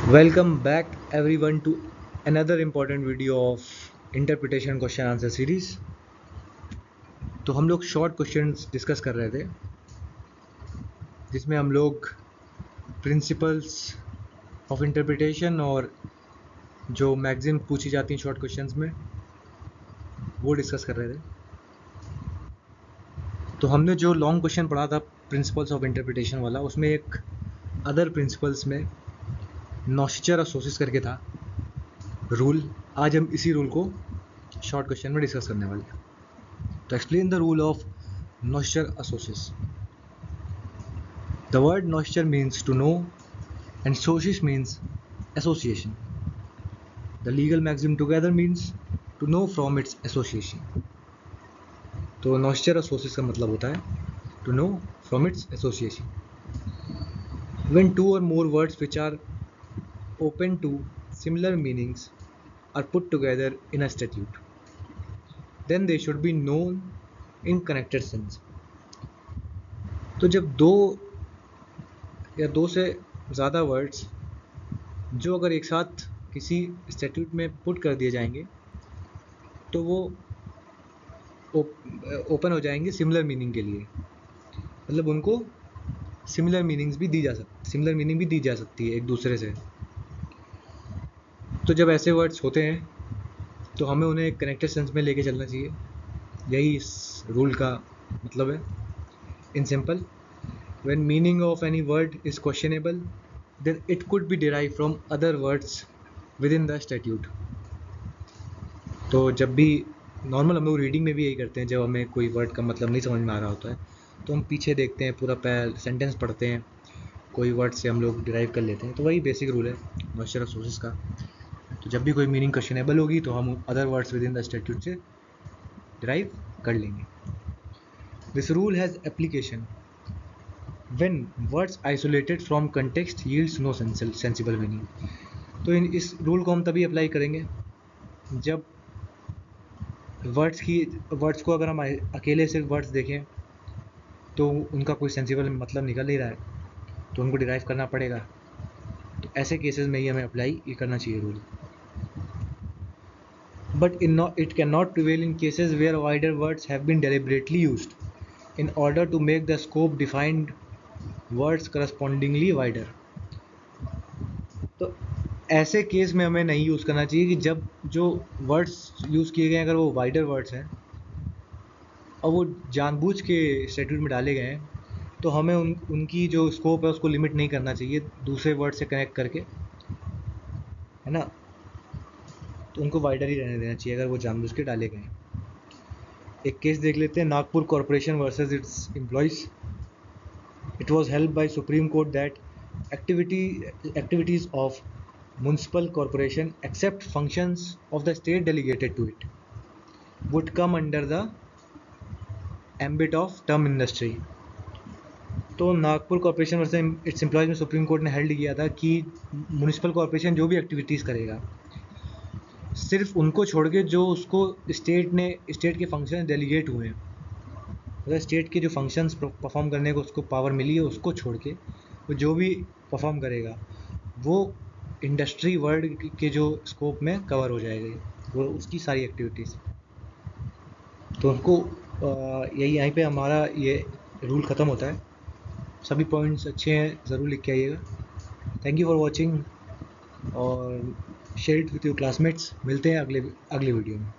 Welcome back everyone to another important video of interpretation question answer series। तो हम लोग short questions discuss कर रहे थे जिसमें हम लोग प्रिंसिपल्स ऑफ इंटरप्रिटेशन और जो मैगजीन पूछी जाती हैं शॉर्ट क्वेश्चंस में वो डिस्कस कर रहे थे। तो हमने जो लॉन्ग क्वेश्चन पढ़ा था प्रिंसिपल्स ऑफ इंटरप्रिटेशन वाला, उसमें एक अदर प्रिंसिपल्स में नॉस्चर ऑफ करके था रूल। आज हम इसी रूल को शॉर्ट क्वेश्चन में डिस्कस करने वाले हैं। तो explain the rule of noscitur a sociis. The word noscitur means to know and sociis means association. The legal maxim together means to know from its association. तो नॉस्चर असोसिस का मतलब होता है to know from its association. When two or more words which are open to similar meanings are put together in a statute, then they should be known in connected sense। तो जब दो या दो से ज़्यादा वर्ड्स जो अगर एक साथ किसी स्टैट्यूट में पुट कर दिए जाएंगे तो वो ओपन हो जाएंगे सिमिलर मीनिंग के लिए। मतलब उनको सिमिलर मीनिंग भी दी जा सकती है एक दूसरे से। तो जब ऐसे वर्ड्स होते हैं तो हमें उन्हें एक कनेक्टेड सेंस में लेके चलना चाहिए। यही इस रूल का मतलब है। In simple, when meaning of any word is questionable then it could be derive from other words with in the statute. तो जब भी नॉर्मल हम लोग रीडिंग में भी यही करते हैं, जब हमें कोई वर्ड का मतलब नहीं समझ में आ रहा होता है तो हम पीछे देखते हैं, पूरा सेंटेंस पढ़ते हैं, कोई वर्ड से हम लोग डिराइव कर लेते हैं। तो वही बेसिक रूल है नॉस्चर ऑफ सोर्सेस का। तो जब भी कोई मीनिंग क्वेश्चनेबल होगी तो हम other words with in the statute से डिराइव कर लेंगे। This rule has application when words isolated from context yields no sensible meaning. तो इस रूल को हम तभी अप्लाई करेंगे जब वर्ड्स को अगर हम अकेले सिर्फ वर्ड्स देखें तो उनका कोई सेंसिबल मतलब निकल नहीं रहा है, तो उनको डिराइव करना पड़ेगा। तो ऐसे केसेस में ही हमें अप्लाई करना चाहिए rule. But it cannot prevail in cases where wider words have been deliberately used in order to make the scope defined words correspondingly wider। तो ऐसे केस में हमें नहीं यूज़ करना चाहिए कि जब जो वर्ड्स यूज़ किए गए अगर वो वाइडर वर्ड्स हैं और वो जानबूझ के स्टैट्यूट में डाले गए हैं, तो हमें उनकी जो स्कोप है उसको लिमिट नहीं करना चाहिए दूसरे वर्ड से कनेक्ट करके, है ना। तो उनको वाइडर ही रहने देना चाहिए अगर वो जानबूझ के डाले गए हैं। एक केस देख लेते हैं, Nagpur corporation versus it's employees. It was held by supreme court that activities of municipal corporation except functions of the state delegated to it would come under the ambit of term industry। तो Nagpur corporation versus it's employees में supreme court ने held किया था कि municipal corporation जो भी activities करेगा सिर्फ उनको छोड़ के जो उसको स्टेट के फंक्शन डेलीगेट हुए हैं, मतलब स्टेट के जो फंक्शंस परफॉर्म करने को उसको पावर मिली है, उसको छोड़ के वो जो भी परफॉर्म करेगा वो इंडस्ट्री वर्ड के जो स्कोप में कवर हो जाएगी, वो उसकी सारी एक्टिविटीज़। तो उनको यहीं पे हमारा ये रूल ख़त्म होता है। सभी पॉइंट्स अच्छे हैं, ज़रूर लिख के आइएगा। थैंक यू फॉर वॉचिंग और share it with your classmates. मिलते हैं अगले वीडियो में।